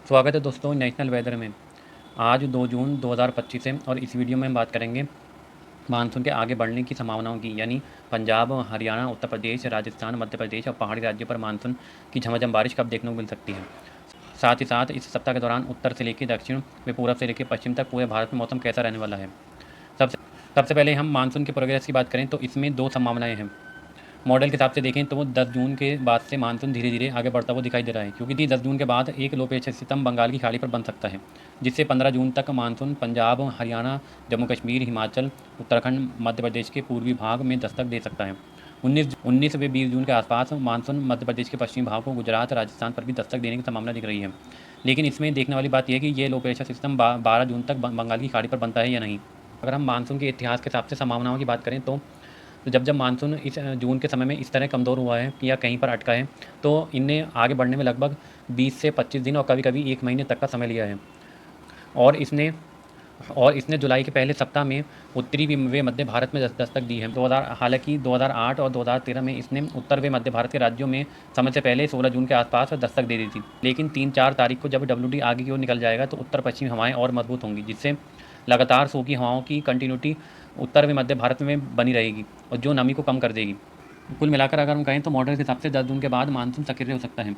स्वागत है दोस्तों नेशनल वेदर में। आज 2 जून 2025 है और इस वीडियो में हम बात करेंगे मानसून के आगे बढ़ने की संभावनाओं की, यानी पंजाब, हरियाणा, उत्तर प्रदेश, राजस्थान, मध्य प्रदेश और पहाड़ी राज्यों पर मानसून की झमाझम बारिश कब देखने को मिल सकती है। साथ ही साथ इस सप्ताह के दौरान उत्तर से लेकर दक्षिण व पूरब से लेकर पश्चिम तक पूरे भारत में मौसम कैसा रहने वाला है। सबसे सबसे पहले हम मानसून के प्रोग्रेस की बात करें तो इसमें दो संभावनाएं हैं। मॉडल के हिसाब से देखें तो 10 जून के बाद से मानसून धीरे धीरे आगे बढ़ता हुआ दिखाई दे रहा है, क्योंकि 10 जून के बाद एक लो प्रेशर सिस्टम बंगाल की खाड़ी पर बन सकता है, जिससे 15 जून तक मानसून पंजाब, हरियाणा, जम्मू कश्मीर, हिमाचल, उत्तराखंड, मध्य प्रदेश के पूर्वी भाग में दस्तक दे सकता है। 19 व 20 जून के आसपास मानसून मध्य प्रदेश के पश्चिमी भाग को, गुजरात, राजस्थान पर भी दस्तक देने की संभावना दिख रही है। लेकिन इसमें देखने वाली बात यह है कि ये लो प्रेशर सिस्टम 12 जून तक बंगाल की खाड़ी पर बनता है या नहीं। अगर हम मानसून के इतिहास के हिसाब से संभावनाओं की बात करें तो जब जब मानसून इस जून के समय में इस तरह कमज़ोर हुआ है या कहीं पर अटका है, तो इनने आगे बढ़ने में लगभग 20 से 25 दिन और कभी-कभी 1 महीने तक का समय लिया है। और इसने और इसने जुलाई के पहले सप्ताह में उत्तरी व मध्य भारत में दस्तक दी है। 2000 हालांकि 2008 और 2013 में इसने उत्तर व मध्य भारत के राज्यों में समय से पहले 16 जून के आसपास दस्तक दे दी थी। लेकिन 3-4 तारीख को जब WD आगे की ओर निकल जाएगा तो उत्तर पश्चिमी हवाएं और मजबूत होंगी, जिससे लगातार सूखी हवाओं की कंटिन्यूटी उत्तर व मध्य भारत में बनी रहेगी और जो नमी को कम कर देगी। कुल मिलाकर अगर हम कहें तो मॉडल के हिसाब से 10 जून के बाद मानसून सक्रिय हो सकता है।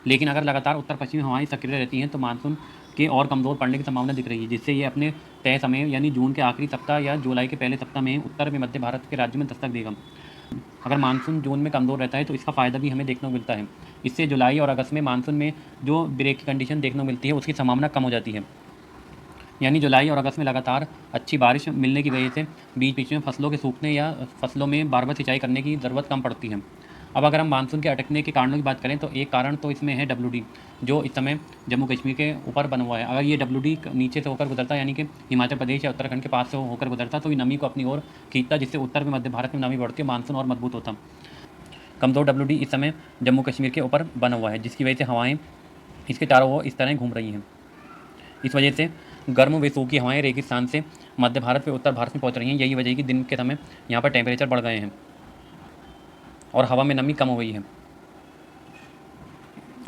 लेकिन अगर लगातार उत्तर पश्चिमी हवाएं सक्रिय रहती हैं तो मानसून के और कमज़ोर पड़ने की संभावना दिख रही है, जिससे ये अपने तय समय यानी जून के आखिरी सप्ताह या जुलाई के पहले सप्ताह में उत्तर व मध्य भारत के राज्यों में दस्तक देगा। अगर मानसून जून में कमज़ोर रहता है तो इसका फ़ायदा भी हमें देखने को मिलता है। इससे जुलाई और अगस्त में मानसून में जो ब्रेक की कंडीशन देखने को मिलती है उसकी संभावना कम हो जाती है। यानी जुलाई और अगस्त में लगातार अच्छी बारिश मिलने की वजह से बीच बीच में फसलों के सूखने या फसलों में बार बार सिंचाई करने की ज़रूरत कम पड़ती है। अब अगर हम मानसून के अटकने के कारणों की बात करें तो एक कारण तो इसमें है WD, जो इस समय जम्मू कश्मीर के ऊपर बना हुआ है। अगर ये WD नीचे से होकर गुजरता, यानी कि हिमाचल प्रदेश या उत्तराखंड के पास से होकर गुजरता, तो ये नमी को अपनी ओर खींचता, जिससे उत्तर में मध्य भारत में नमी बढ़ती है, मानसून और मजबूत होता। कमज़ोर WD इस समय जम्मू कश्मीर के ऊपर बना हुआ है, जिसकी वजह से हवाएँ इसके चारों ओर इस तरह घूम रही हैं। इस वजह से गर्म व सूखी हवाएं रेगिस्तान से मध्य भारत व उत्तर भारत में पहुंच रही हैं। यही वजह है कि दिन के समय यहाँ पर टेम्परेचर बढ़ गए हैं और हवा में नमी कम हो गई है।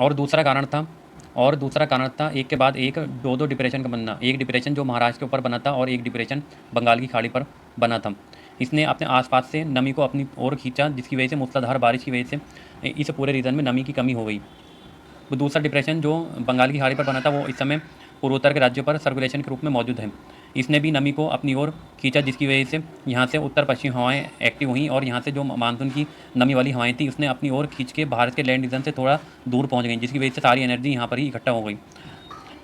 और दूसरा कारण था एक के बाद एक दो डिप्रेशन का बनना। एक डिप्रेशन जो महाराष्ट्र के ऊपर बना था और एक डिप्रेशन बंगाल की खाड़ी पर बना था। इसने अपने आसपास से नमी को अपनी ओर खींचा, जिसकी वजह से मूसलाधार बारिश की वजह से इस पूरे रीजन में नमी की कमी हो गई। वो दूसरा डिप्रेशन जो बंगाल की खाड़ी पर बना था वो इस समय पूर्वोत्तर के राज्यों पर सर्कुलेशन के रूप में मौजूद है। इसने भी नमी को अपनी ओर खींचा, जिसकी वजह से यहाँ से उत्तर पश्चिम हवाएं एक्टिव हुई और यहाँ से जो मानसून की नमी वाली हवाएं थी उसने अपनी ओर खींच के भारत के लैंड रीजन से थोड़ा दूर पहुँच गई, जिसकी वजह से सारी एनर्जी यहाँ पर ही इकट्ठा हो गई।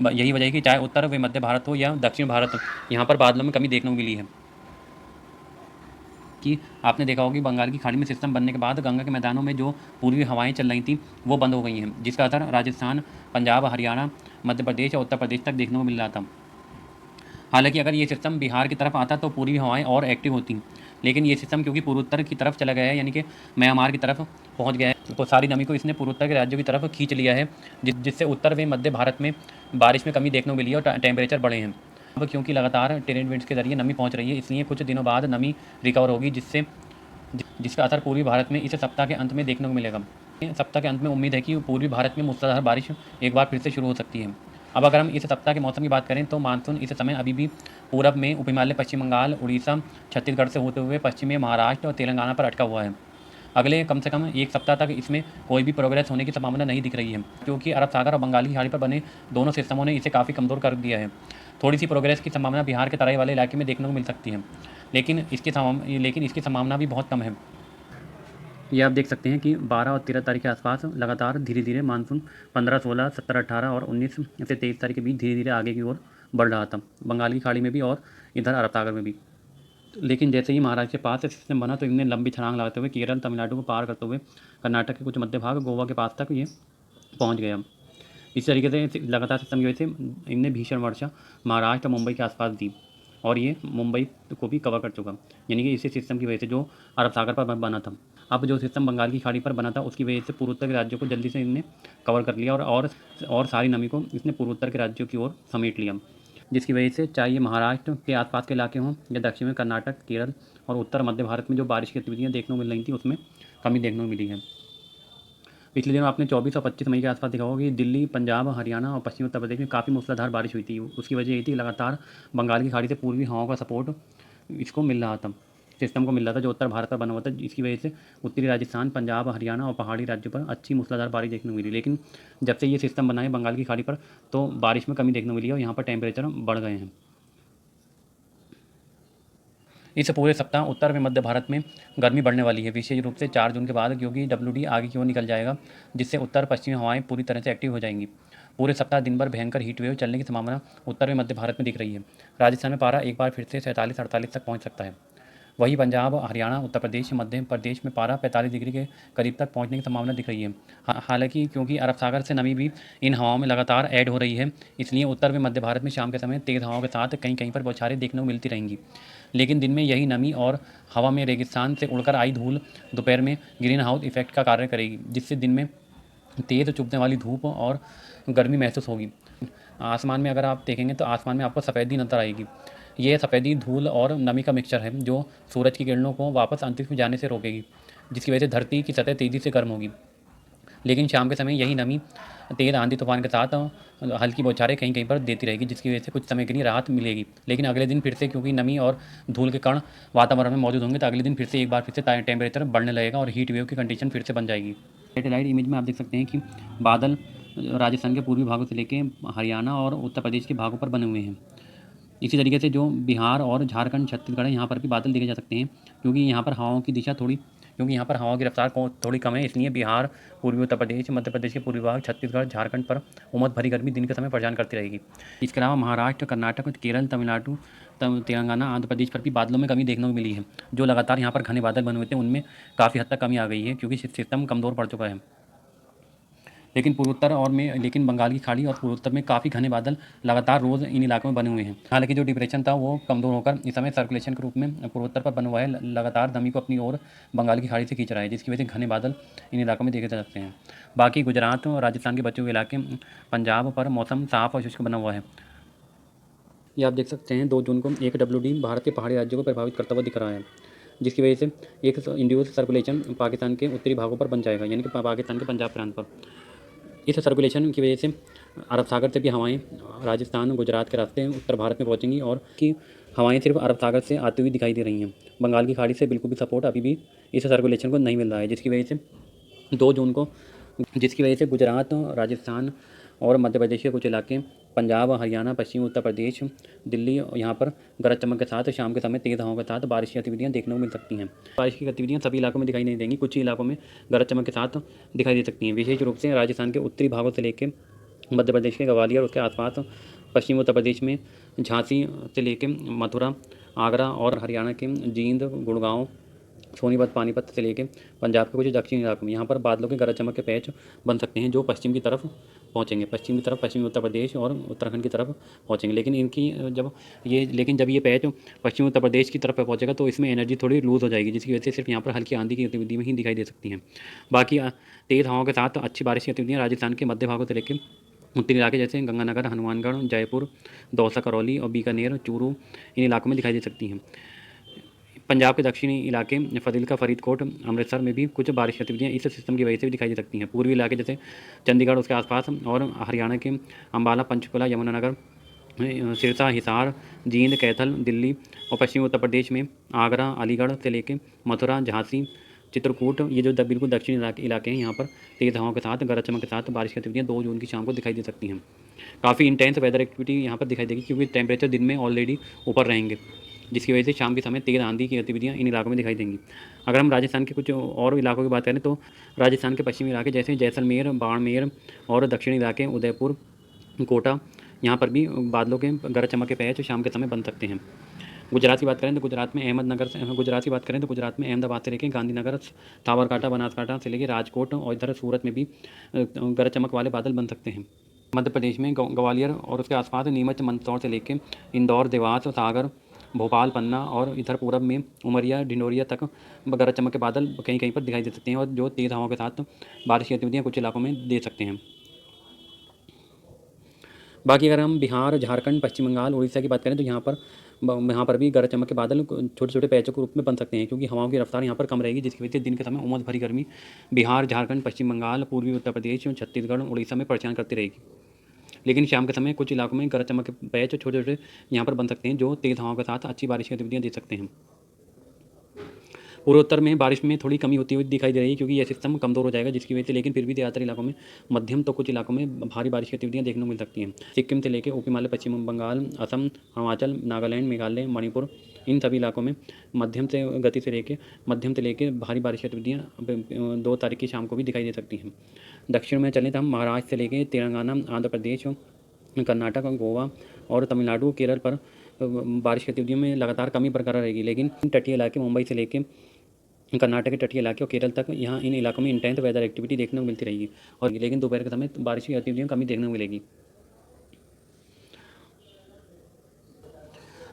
यही वजह है कि चाहे उत्तर व मध्य भारत हो या दक्षिण भारत हो, यहाँ पर बादलों में कमी देखने को मिली है। कि आपने देखा होगा कि बंगाल की खाड़ी में सिस्टम बनने के बाद गंगा के मैदानों में जो पूर्वी हवाएं चल रही थी वो बंद हो गई हैं, जिसका असर राजस्थान, पंजाब, हरियाणा, मध्य प्रदेश और उत्तर प्रदेश तक देखने को मिल रहा था। हालांकि अगर ये सिस्टम बिहार की तरफ आता तो पूर्वी हवाएं और एक्टिव होती, लेकिन ये सिस्टम क्योंकि पूर्वोत्तर की तरफ चला गया है, यानी कि म्यांमार की तरफ पहुंच गया है, तो सारी नमी को इसने पूर्वोत्तर के राज्यों की तरफ खींच लिया है, जिससे उत्तर व मध्य भारत में बारिश में कमी देखने को मिली है और टेम्परेचर बढ़े हैं। अब क्योंकि लगातार टेरेन विंड्स के जरिए नमी पहुंच रही है, इसलिए कुछ दिनों बाद नमी रिकवर होगी, जिसका असर पूर्वी भारत में इस सप्ताह के अंत में देखने को मिलेगा। सप्ताह के अंत में उम्मीद है कि पूर्वी भारत में मूसलाधार बारिश एक बार फिर से शुरू हो सकती है। अब अगर हम इस सप्ताह के मौसम की बात करें तो मानसून इस समय अभी भी पूरब में उप हिमालय, पश्चिम बंगाल, उड़ीसा, छत्तीसगढ़ से होते हुए पश्चिम में महाराष्ट्र और तेलंगाना पर अटका हुआ है। अगले कम से कम एक सप्ताह तक इसमें कोई भी प्रोग्रेस होने की संभावना नहीं दिख रही है, क्योंकि अरब सागर और बंगाल की खाड़ी पर बने दोनों सिस्टमों ने इसे काफ़ी कमज़ोर कर दिया है। थोड़ी सी प्रोग्रेस की संभावना बिहार के तराई वाले इलाके में देखने को मिल सकती है, लेकिन इसकी संभावना भी बहुत कम है। ये आप देख सकते हैं कि 12 और 13 तारीख के आसपास लगातार धीरे धीरे मानसून 15, 16, 17, 18 और 19 से 23 तारीख के बीच धीरे धीरे आगे की ओर बढ़ रहा था, बंगाल की खाड़ी में भी और इधर अरब सागर में भी। लेकिन जैसे ही महाराष्ट्र के पास से सिस्टम बना तो इनने लंबी छलांग लगाते हुए केरल, तमिलनाडु को पार करते हुए कर्नाटक के कुछ मध्य भाग, गोवा के पास तक ये पहुँच गया। इस तरीके से लगातार सिस्टम की वजह से इनने भीषण वर्षा महाराष्ट्र और मुंबई के आसपास दी और ये मुंबई को भी कवर कर चुका, यानी कि इसी सिस्टम की वजह से जो अरब सागर पर बना था। अब जो सिस्टम बंगाल की खाड़ी पर बना था उसकी वजह से पूर्वोत्तर के राज्यों को जल्दी से इनने कवर कर लिया और सारी नमी को इसने पूर्वोत्तर के राज्यों की ओर समेट लिया, जिसकी वजह से चाहे ये महाराष्ट्र के आसपास के इलाके हों या दक्षिण में कर्नाटक, केरल और उत्तर मध्य भारत में जो बारिश की गतिविधियाँ देखने को मिल रही थी उसमें कमी देखने को मिली है। पिछले दिनों आपने 24 और 25 मई के आसपास देखा होगा कि दिल्ली, पंजाब, हरियाणा और पश्चिमी उत्तर प्रदेश में काफ़ी मूसलाधार बारिश हुई थी। उसकी वजह ये थी लगातार बंगाल की खाड़ी से पूर्वी हवाओं का सपोर्ट इसको मिल रहा था, सिस्टम को मिल रहा था, जो उत्तर भारत पर बना हुआ था। इसकी वजह से उत्तरी राजस्थान, पंजाब, हरियाणा और पहाड़ी राज्यों पर अच्छी मूसलाधार बारिश देखने को मिली। लेकिन जब से ये सिस्टम बना है बंगाल की खाड़ी पर, तो बारिश में कमी देखने को मिली है और यहाँ पर टेम्परेचर बढ़ गए हैं। इस पूरे सप्ताह उत्तर व मध्य भारत में गर्मी बढ़ने वाली है, विशेष रूप से 4 जून के बाद, क्योंकि WD आगे की ओर निकल जाएगा, जिससे उत्तर पश्चिमी हवाएं पूरी तरह से एक्टिव हो जाएंगी। पूरे सप्ताह दिन भर भयंकर हीट वेव चलने की संभावना उत्तर व मध्य भारत में दिख रही है। राजस्थान में पारा एक बार फिर से 47-48 तक पहुंच सकता है। वहीं पंजाब, हरियाणा, उत्तर प्रदेश, मध्य प्रदेश में पारा 45 डिग्री के करीब तक पहुंचने की संभावना दिख रही है। हालांकि क्योंकि अरब सागर से नमी भी इन हवाओं में लगातार ऐड हो रही है, इसलिए उत्तर व मध्य भारत में शाम के समय तेज़ हवाओं के साथ कहीं कहीं पर बौछारें देखने को मिलती रहेंगी। लेकिन दिन में यही नमी और हवा में रेगिस्तान से उड़कर आई धूल दोपहर में ग्रीन हाउस इफेक्ट का कार्य करेगी, जिससे दिन में तेज़ चुभने वाली धूप और गर्मी महसूस होगी। आसमान में अगर आप देखेंगे तो आसमान में आपको सफ़ेदी नजर आएगी। ये सफ़ेदी धूल और नमी का मिक्सचर है, जो सूरज की किरणों को वापस अंतरिक्ष में जाने से रोकेगी, जिसकी वजह से धरती की सतह तेज़ी से गर्म होगी। लेकिन शाम के समय यही नमी तेज़ आंधी तूफान के साथ हल्की बौछारें कहीं कहीं पर देती रहेगी, जिसकी वजह से कुछ समय के लिए राहत मिलेगी। लेकिन अगले दिन फिर से, क्योंकि नमी और धूल के कण वातावरण में मौजूद होंगे, तो अगले दिन फिर से एक बार फिर से टेम्परेचर बढ़ने लगेगा और हीट वेव की कंडीशन फिर से बन जाएगी। सैटेलाइट इमेज में आप देख सकते हैं कि बादल राजस्थान के पूर्वी भागों से लेकर हरियाणा और उत्तर प्रदेश के भागों पर बने हुए हैं। इसी तरीके से जो बिहार और झारखंड, छत्तीसगढ़ है, यहाँ पर भी बादल देखे जा सकते हैं, क्योंकि यहाँ पर हवाओं की दिशा थोड़ी क्योंकि यहाँ पर हवाओं की रफ्तार थोड़ी कम है, इसलिए बिहार, पूर्वी उत्तर प्रदेश, मध्य प्रदेश के पूर्वी भाग, छत्तीसगढ़, झारखंड पर उमस भरी गर्मी दिन के समय परेशान करती रहेगी। इसके अलावा महाराष्ट्र, कर्नाटक, केरल, तमिलनाडु, तेलंगाना, आंध्र प्रदेश पर भी बादलों में कमी देखने को मिली है। जो लगातार यहाँ पर घने बादल बने हुए थे, उनमें काफ़ी हद तक कमी आ गई है, क्योंकि सिस्टम कमज़ोर पड़ चुका है। लेकिन बंगाल की खाड़ी और पूर्वोत्तर में काफ़ी घने बादल लगातार रोज़ इन इलाकों में बने हुए हैं। हालांकि जो डिप्रेशन था वो कमज़ोर होकर इस समय सर्कुलेशन के रूप में पूर्वोत्तर पर बना हुआ है, लगातार नमी को अपनी ओर बंगाल की खाड़ी से खींच रहा है, जिसकी वजह से घने बादल इन इलाकों में देखे जा सकते हैं। बाकी गुजरात और राजस्थान के बचे हुए इलाके, पंजाब पर मौसम साफ और शुष्क बना हुआ है। ये आप देख सकते हैं 2 जून को एक WD भारत के पहाड़ी राज्यों को प्रभावित करता हुआ दिख रहा है, जिसकी वजह से एक इंड्यूस सर्कुलेशन पाकिस्तान के उत्तरी भागों पर बन जाएगा, यानी कि पाकिस्तान के पंजाब प्रांत पर। इस सर्कुलेशन की वजह से अरब सागर से भी हवाएं राजस्थान, गुजरात के रास्ते उत्तर भारत में पहुंचेंगी, और कि हवाएं सिर्फ अरब सागर से आती हुई दिखाई दे रही हैं। बंगाल की खाड़ी से बिल्कुल भी सपोर्ट अभी भी इस सर्कुलेशन को नहीं मिल रहा है, जिसकी वजह से गुजरात, राजस्थान और मध्य प्रदेश के कुछ इलाके, पंजाब, हरियाणा, पश्चिमी उत्तर प्रदेश, दिल्ली, यहाँ पर गरज चमक के साथ शाम के समय तेज़ हवाओं के साथ बारिश की गतिविधियाँ देखने को मिल सकती हैं। बारिश की गतिविधियाँ सभी इलाकों में दिखाई नहीं देंगी, कुछ ही इलाकों में गरज चमक के साथ दिखाई दे सकती हैं। विशेष रूप से राजस्थान के उत्तरी भागों से लेकर मध्य प्रदेश के ग्वालियर, उसके आसपास पश्चिमी उत्तर प्रदेश में झांसी से लेकर मथुरा, आगरा, और हरियाणा के जींद, गुड़गांव, सोनीपत, पानीपत से लेकर पंजाब के कुछ दक्षिणी इलाकों में यहाँ पर बादलों के गरज चमक के पैच बन सकते हैं, जो पश्चिम की तरफ पहुँचेंगे, पश्चिमी उत्तर प्रदेश और उत्तराखंड की तरफ पहुँचेंगे। लेकिन जब ये पैच पश्चिमी उत्तर प्रदेश की तरफ पहुँचेगा, तो इसमें एनर्जी थोड़ी लूज़ हो जाएगी, जिसकी वजह से सिर्फ यहाँ पर हल्की आंधी की गतिविधि में ही दिखाई दे सकती हैं। बाकी तेज़ हवाओं के साथ अच्छी बारिश की गतिविधियाँ राजस्थान के मध्य भागों से लेकर उत्तरी इलाके जैसे गंगानगर, हनुमानगढ़, जयपुर, दौसा, करौली और बीकानेर, चूरू, इन इलाकों में दिखाई दे सकती हैं। पंजाब के दक्षिणी इलाके फाजिल्का, फरीदकोट, अमृतसर में भी कुछ बारिश गतिविधियाँ इस सिस्टम की वजह से भी दिखाई दे सकती हैं। पूर्वी इलाके जैसे चंडीगढ़, उसके आसपास, और हरियाणा के अम्बाला, पंचकुला, यमुनानगर, सिरसा, हिसार, जींद, कैथल, दिल्ली, और पश्चिमी उत्तर प्रदेश में आगरा, अलीगढ़ से लेकर मथुरा, झांसी, चित्रकूट, ये जो बिल्कुल दक्षिणी इलाके हैं, यहाँ पर तेज़ हवाओं के साथ गरज चमक के साथ बारिश गतिविधियाँ 2 जून की शाम को दिखाई दे सकती हैं। काफ़ी इंटेंस वेदर एक्टिविटी यहाँ पर दिखाई देगी, क्योंकि टेम्परेचर दिन में ऑलरेडी ऊपर रहेंगे, जिसकी वजह से शाम के समय तेज़ आंधी की गतिविधियाँ इन इलाकों में दिखाई देंगी। अगर हम राजस्थान के कुछ और इलाकों की बात करें, तो राजस्थान के पश्चिमी इलाके जैसे जैसलमेर, बाड़मेर, और दक्षिणी इलाके उदयपुर, कोटा, यहाँ पर भी बादलों के गरज चमक के पैच शाम के समय बन सकते हैं। गुजरात की बात करें तो गुजरात में अहमदाबाद से लेकर गांधीनगर, साबरकांठा, बनासकांठा से लेकर राजकोट, और इधर सूरत में भी गरज चमक वाले बादल बन सकते हैं। मध्य प्रदेश में ग्वालियर और उसके आसपास नीमच, मंदसौर से लेकर इंदौर, देवास, सागर, भोपाल, पन्ना, और इधर पूरब में उमरिया, ढिंडोरिया तक गरज चमक के बादल कहीं कहीं पर दिखाई दे सकते हैं, और जो तेज़ हवाओं के साथ बारिश की गतिविधियाँ कुछ इलाकों में दे सकते हैं। बाकी अगर हम बिहार, झारखंड, पश्चिम बंगाल, उड़ीसा की बात करें, तो यहाँ पर यहाँ पर भी गरज चमक के बादल छोटे छोटे पैचों के रूप में बन सकते हैं, क्योंकि हवाओं की रफ्तार यहाँ पर कम रहेगी, जिसकी वजह से दिन के समय उमस भरी गर्मी बिहार, झारखंड, पश्चिम बंगाल, पूर्वी उत्तर प्रदेश, छत्तीसगढ़, उड़ीसा में परेशान करती रहेगी। लेकिन शाम के समय कुछ इलाकों में गरज चमक के पैच छोटे छोटे यहाँ पर बन सकते हैं, जो तेज़ हवाओं के साथ अच्छी बारिश की गतिविधियाँ दे सकते हैं। पूर्वोत्तर में बारिश में थोड़ी कमी होती हुई दिखाई दे रही है, क्योंकि यह सिस्टम कमज़ोर हो जाएगा, जिसकी वजह से लेकिन फिर भी ज़्यादातर इलाकों में मध्यम तो कुछ इलाकों में भारी बारिश की गतिविधियाँ देखने को मिल सकती हैं। सिक्किम से लेकर ऊपरी हिमालय, पश्चिम बंगाल, असम, हिमाचल, नागालैंड, मेघालय, मणिपुर, इन सभी इलाकों में मध्यम से गति से लेकर भारी बारिश की गतिविधियाँ 2 तारीख की शाम को भी दिखाई दे सकती हैं। दक्षिण में चलें तो हम महाराष्ट्र से लेकर तेलंगाना, आंध्र प्रदेश, कर्नाटक, गोवा और तमिलनाडु, केरल पर बारिश की गतिविधियों में लगातार कमी बरकरार रहेगी। लेकिन तटीय इलाके मुंबई से लेकर कर्नाटक के तटीय इलाके और केरल तक यहाँ इन इलाकों में इंटेंस वेदर एक्टिविटी देखने को मिलती रहेगी, और लेकिन दोपहर के समय बारिश की गतिविधियाँ कमी देखने को मिलेगी।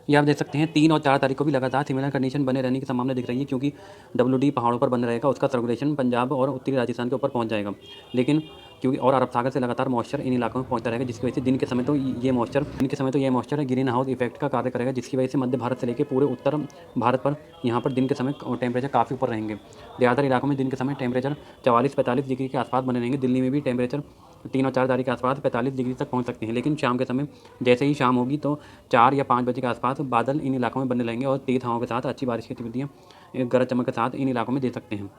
ये आप देख सकते हैं 3 और 4 तारीख को भी लगातार सिमिलर कंडीशन बने रहने की संभावना दिख रही है, क्योंकि WD पहाड़ों पर बना रहेगा, उसका सर्कुलेशन पंजाब और उत्तरी राजस्थान के ऊपर पहुंच जाएगा। लेकिन क्योंकि और अरब सागर से लगातार मॉइस्चर इन इलाकों में पहुंचता रहेगा, जिसकी वजह से दिन के समय तो ये मॉइस्चर ग्रीन हाउस इफेक्ट का कार्य करेगा, जिसकी वजह से मध्य भारत से लेकर पूरे उत्तर भारत पर यहाँ पर दिन के समय टेम्परेचर काफ़ी ऊपर रहेंगे। ज़्यादातर इलाकों में दिन के समय टेम्परेचर 44-45 डिग्री के आसपास बने रहेंगे। दिल्ली में भी टेम्परेचर 3 और 4 तारीख के आसपास 45 डिग्री तक पहुंच सकते हैं। लेकिन शाम के समय जैसे ही शाम होगी तो 4 या 5 बजे के आसपास बादल इन इलाकों में बने रहेंगे, और तेज़ हवाओं के साथ अच्छी बारिश की गतिविधियाँ गरज चमक के साथ इन इलाकों में दे सकते हैं।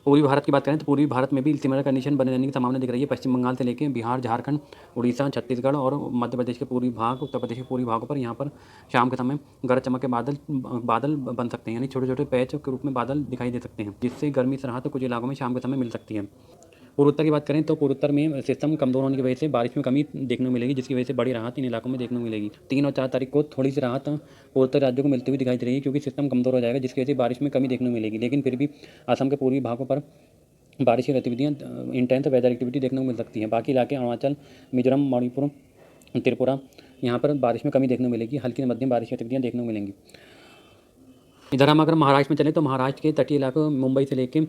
पूर्वी भारत की बात करें तो पूर्वी भारत में भी सिमिलर कंडीशन बने रहने की संभावना दिख रही है। पश्चिम बंगाल से लेकर बिहार, झारखंड, उड़ीसा, छत्तीसगढ़ और मध्य प्रदेश के पूर्वी भाग, उत्तर प्रदेश के पूर्वी भागों पर यहाँ पर शाम के समय गरज चमक के बादल बन सकते हैं, यानी छोटे छोटे पैच के रूप में बादल दिखाई दे सकते हैं, जिससे गर्मी से राहत कुछ इलाकों में शाम के समय मिल सकती है। पूर्वोत्तर की बात करें तो पूर्वोत्तर में सिस्टम कमज़ोर होने की वजह से बारिश में कमी देखने को मिलेगी, जिसकी वजह से बड़ी राहत इन इलाकों में देखने को मिलेगी। 3 और 4 तारीख को थोड़ी सी राहत पूर्वोत्तर राज्यों को मिलती हुई दिखाई दे रही है, क्योंकि सिस्टम कमज़ोर हो जाएगा, जिसकी वजह से बारिश में कमी देखने को मिलेगी। लेकिन फिर भी असम के पूर्वी भागों पर बारिश की गतिविधियाँ इंटेंस वेदर एक्टिविटी देखने को मिल सकती हैं। बाकी इलाके अरुणाचल, मिजोरम, मणिपुर, त्रिपुरा, यहाँ पर बारिश में कमी देखने को मिलेगी, हल्की से मध्यम बारिश की गतिविधियाँ देखने को मिलेंगी। इधर हम अगर महाराष्ट्र में चलें तो महाराष्ट्र के तटीय इलाकों मुंबई से लेकर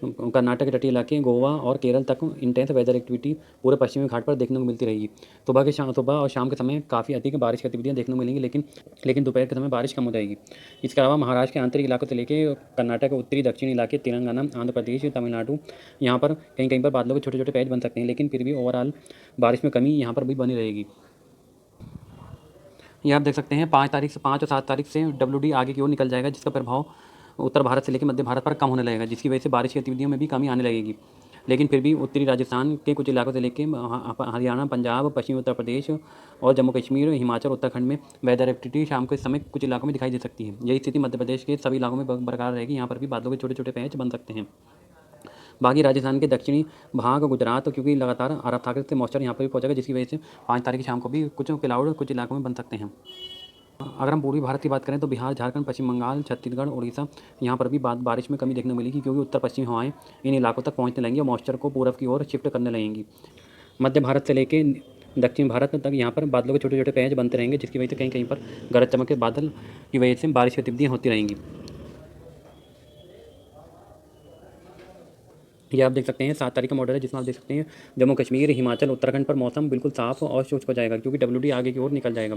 कर्नाटक के तटीय इलाके, गोवा और केरल तक इंटेंस वेदर एक्टिविटी पूरे पश्चिमी घाट पर देखने को मिलती रहेगी। सुबह और शाम के समय काफ़ी अधिक बारिश की गतिविधियाँ देखने को मिलेंगी, लेकिन दोपहर के समय बारिश कम हो जाएगी। इसके अलावा महाराष्ट्र के आंतरिक इलाकों से लेकर कर्नाटक के उत्तरी दक्षिणी इलाके, तेलंगाना, आंध्र प्रदेश, तमिलनाडु, यहाँ पर कहीं कहीं पर बादलों के छोटे छोटे पैच बन सकते हैं, लेकिन फिर भी ओवरऑल बारिश में कमी यहाँ पर भी बनी रहेगी। ये आप देख सकते हैं 5 और 7 तारीख से WD आगे की ओर निकल जाएगा, जिसका प्रभाव उत्तर भारत से लेकर मध्य भारत पर कम होने लगेगा, जिसकी वजह से बारिश की गतिविधियों में भी कमी आने लगेगी। लेकिन फिर भी उत्तरी राजस्थान के कुछ इलाकों से लेकर हरियाणा, पंजाब, पश्चिमी उत्तर प्रदेश और जम्मू कश्मीर, हिमाचल, उत्तराखंड में वेदर एक्टिविटी शाम के समय कुछ इलाकों में दिखाई दे सकती है। यही स्थिति मध्य प्रदेश के सभी इलाकों में बरकरार रहेगी। यहाँ पर भी बादलों के छोटे छोटे पैच बन सकते हैं। बाकी राजस्थान के दक्षिणी भाग, गुजरात, क्योंकि लगातार अरब सागर से मॉइस्चर यहाँ पर भी पहुँचेगा, जिसकी वजह से 5 तारीख की शाम को भी कुछ क्लाउड कुछ इलाकों में बन सकते हैं। अगर हम पूर्वी भारत की बात करें तो बिहार, झारखंड, पश्चिम बंगाल, छत्तीसगढ़, उड़ीसा, यहाँ पर भी बारिश में कमी देखने को मिलेगी, क्योंकि उत्तर पश्चिमी हवाएं इन इलाकों तक पहुँचने लगेंगी और मॉइस्चर को पूरब की ओर शिफ्ट करने लगेंगी। मध्य भारत से लेकर दक्षिण भारत तक यहाँ पर बादलों के छोटे छोटे पैच बनते रहेंगे, जिसकी वजह से कहीं कहीं पर गरज चमक के बादल की वजह से बारिश की गतिविधियाँ होती रहेंगी। ये आप देख सकते हैं 7 तारीख का मॉडल है, जिसमें आप देख सकते हैं जम्मू कश्मीर, हिमाचल, उत्तराखंड पर मौसम बिल्कुल साफ और शुष्क हो जाएगा, क्योंकि WD आगे की ओर निकल जाएगा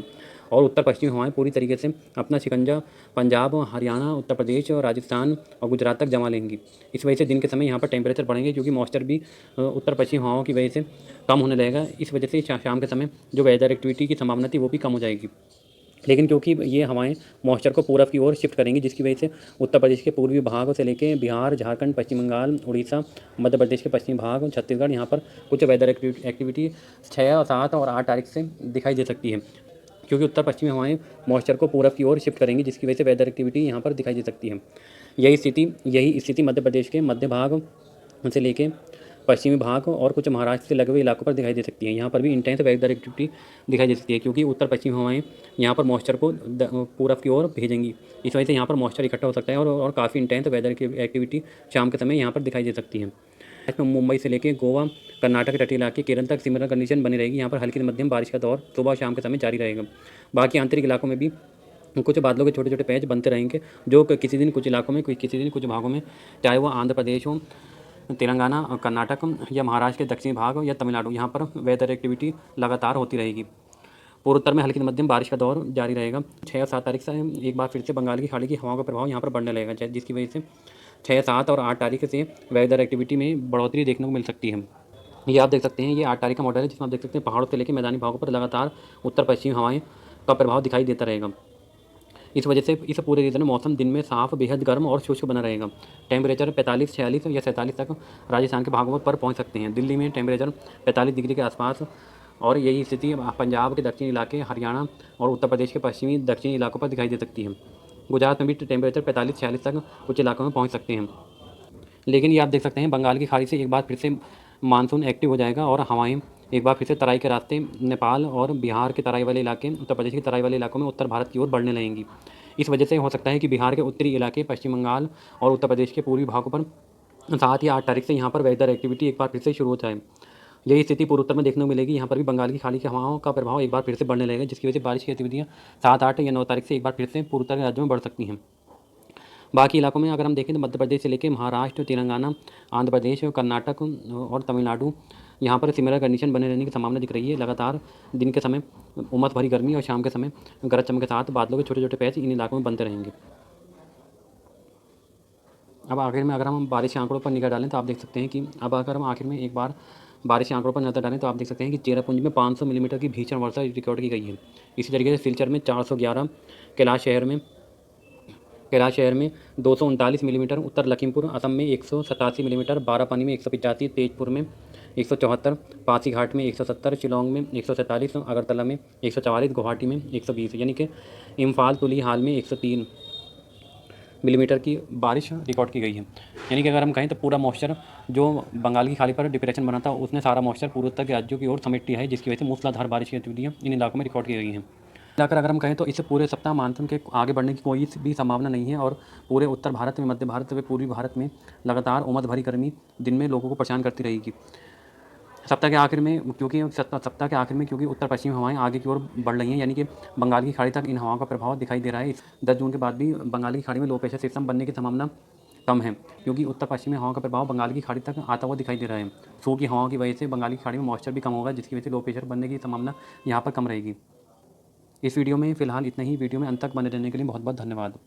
और उत्तर पश्चिमी हवाएं पूरी तरीके से अपना शिकंजा पंजाब, हरियाणा, उत्तर प्रदेश और राजस्थान और गुजरात तक जमा लेंगी। इस वजह से दिन के समय यहाँ पर टेम्परेचर बढ़ेंगे, क्योंकि मॉइस्चर भी उत्तर पश्चिमी हवाओं की वजह से कम होने लगेगा। इस वजह से शाम के समय जो वेदर एक्टिविटी की संभावना थी वो भी कम हो जाएगी। लेकिन क्योंकि ये हवाएं मॉइस्चर को पूरब की ओर शिफ्ट करेंगी, जिसकी वजह से उत्तर प्रदेश के पूर्वी भागों से लेकर बिहार, झारखंड, पश्चिम बंगाल, उड़ीसा, मध्य प्रदेश के पश्चिमी भाग, छत्तीसगढ़, यहाँ पर कुछ वेदर एक्टिविटी 6 और 7 और 8 तारीख से दिखाई दे सकती है, क्योंकि उत्तर पश्चिमी हवाएं मॉइस्चर को पूरब की ओर शिफ्ट करेंगी, जिसकी वजह से वेदर एक्टिविटी यहाँ पर दिखाई दे सकती है। यही स्थिति मध्य प्रदेश के मध्य भाग से लेकर पश्चिमी भाग और कुछ महाराष्ट्र से लगे हुए इलाकों पर दिखाई दे सकती है। यहाँ पर भी इंटेंस वेदर एक्टिविटी दिखाई दे सकती है, क्योंकि उत्तर पश्चिमी हवाएं यहाँ पर मॉइस्चर को पूरब की ओर भेजेंगी। इस वजह से यहाँ पर मॉइस्चर इकट्ठा हो सकता है और काफ़ी इंटेंस वेदर की एक्टिविटी शाम के समय यहाँ पर दिखाई दे सकती है। इसमें मुंबई से लेकर गोवा, कर्नाटक के तटीय इलाके, केरल तक सिमिलर कंडीशन बनी रहेगी। यहाँ पर हल्की से मध्यम बारिश का दौर सुबह और शाम के समय जारी रहेगा। बाकी आंतरिक इलाकों में भी कुछ बादलों के छोटे छोटे पैच बनते रहेंगे, जो किसी दिन कुछ इलाकों में, किसी दिन कुछ भागों में, चाहे वह आंध्र प्रदेश हो, तेलंगाना, कर्नाटक या महाराष्ट्र के दक्षिणी भाग या तमिलनाडु, यहाँ पर वेदर एक्टिविटी लगातार होती रहेगी। पूर्वोत्तर में हल्की से मध्यम बारिश का दौर जारी रहेगा। 6 और 7 तारीख से एक बार फिर से बंगाल की खाड़ी की हवाओं का प्रभाव यहाँ पर बढ़ने लगेगा, जिसकी वजह से 6, 7 और 8 तारीख से वेदर एक्टिविटी में बढ़ोतरी देखने को मिल सकती है। ये आप देख सकते हैं, ये 8 तारीख का मॉडल है, जिसमें आप देख सकते हैं पहाड़ों से लेकर मैदानी भागों पर लगातार उत्तर पश्चिमी हवाएं का प्रभाव दिखाई देता रहेगा। इस वजह से इस पूरे रीजन में मौसम दिन में साफ, बेहद गर्म और शुष्क बना रहेगा। टेम्परेचर 45, 46 या 47 तक राजस्थान के भागों पर पहुंच सकते हैं। दिल्ली में टेम्परेचर 45 डिग्री के आसपास, और यही स्थिति पंजाब के दक्षिणी इलाके, हरियाणा और उत्तर प्रदेश के पश्चिमी दक्षिणी इलाकों पर दिखाई दे सकती है। गुजरात में भी टेम्परेचर 45-46 तक कुछ इलाकों में पहुँच सकते हैं। लेकिन ये आप देख सकते हैं, बंगाल की खाड़ी से एक बार फिर से मानसून एक्टिव हो जाएगा और हवाएं एक बार फिर से तराई के रास्ते नेपाल और बिहार के तराई वाले इलाके, उत्तर प्रदेश के तराई वाले इलाकों में उत्तर भारत की ओर बढ़ने लगेंगी। इस वजह से हो सकता है कि बिहार के उत्तरी इलाके, पश्चिम बंगाल और उत्तर प्रदेश के पूर्वी भागों पर 7 या 8 तारीख से यहाँ पर वेदर एक्टिविटी एक बार फिर से शुरू हो जाए। यही स्थिति पूर्वोत्तर में देखने को मिलेगी। यहाँ पर भी बंगाल की खाड़ी की हवाओं का प्रभाव एक बार फिर से बढ़ने लगेगा, जिसकी वजह से बारिश की गतिविधियाँ 7, 8 या 9 तारीख से एक बार फिर से पूर्वोत्तर के राज्यों में बढ़ सकती हैं। बाकी इलाकों में अगर हम देखें तो मध्य प्रदेश से लेकर महाराष्ट्र, तेलंगाना, आंध्र प्रदेश, कर्नाटक और तमिलनाडु, यहाँ पर सिमिलर कंडीशन बने रहने की संभावना दिख रही है। लगातार दिन के समय उमस भरी गर्मी और शाम के समय गरज चमक के साथ बादलों के छोटे छोटे पैच इन इलाकों में बनते रहेंगे। अब आखिर में अगर हम बारिश के आंकड़ों पर निगाह डालें तो आप देख सकते हैं कि अब अगर हम आखिर में एक बार बारिश के आंकड़ों पर नजर डालें तो आप देख सकते हैं कि चेरापूंजी में 500 मिलीमीटर की भीषण वर्षा रिकॉर्ड की गई है। इसी तरीके से सिलचर में 411, कैलाश शहर में 239 मिलीमीटर, उत्तर लखीमपुर असम में 187 मिलीमीटर, बारापानी में 185, तेजपुर में 174, पासीघाट में 170, शिलोंग में 147, अगरतला में 144, गुवाहाटी में 120, यानी कि इम्फाल, तुली हाल में 103 मिलीमीटर की बारिश रिकॉर्ड की गई है। यानी कि अगर हम कहें तो पूरा मॉइस्चर जो बंगाल की खाड़ी पर डिप्रेशन बना था, उसने सारा मॉइस्चर पूर्वोत्तर के राज्यों की ओर समेट लिया है, जिसकी वजह से मूसलाधार बारिश की गतिविधियाँ इन इलाकों में रिकॉर्ड की गई हैं। मिलाकर अगर हम कहें तो इस पूरे सप्ताह मानसून के आगे बढ़ने की कोई भी संभावना नहीं है, और पूरे उत्तर भारत में, मध्य भारत व पूर्वी भारत में लगातार उमस भरी गर्मी दिन में लोगों को परेशान करती रहेगी। सप्ताह के आखिर में क्योंकि उत्तर पश्चिमी हवाएं आगे की ओर बढ़ रही हैं, यानी कि बंगाल की खाड़ी तक इन हवाओं का प्रभाव दिखाई दे रहा है। 10 जून के बाद भी बंगाल की खाड़ी में लो प्रेशर सिस्टम बनने की संभावना कम है, क्योंकि उत्तर पश्चिमी हवाओं का प्रभाव बंगाल की खाड़ी तक आता हुआ दिखाई दे रहा है। सू की हवाओं की वजह से बंगाल की खाड़ी में मॉइस्चर भी कम होगा, जिसकी वजह से लो प्रेशर बनने की संभावना यहाँ पर कम रहेगी। इस वीडियो में फ़िलहाल इतना ही। वीडियो में अंत तक बने रहने के लिए बहुत बहुत धन्यवाद।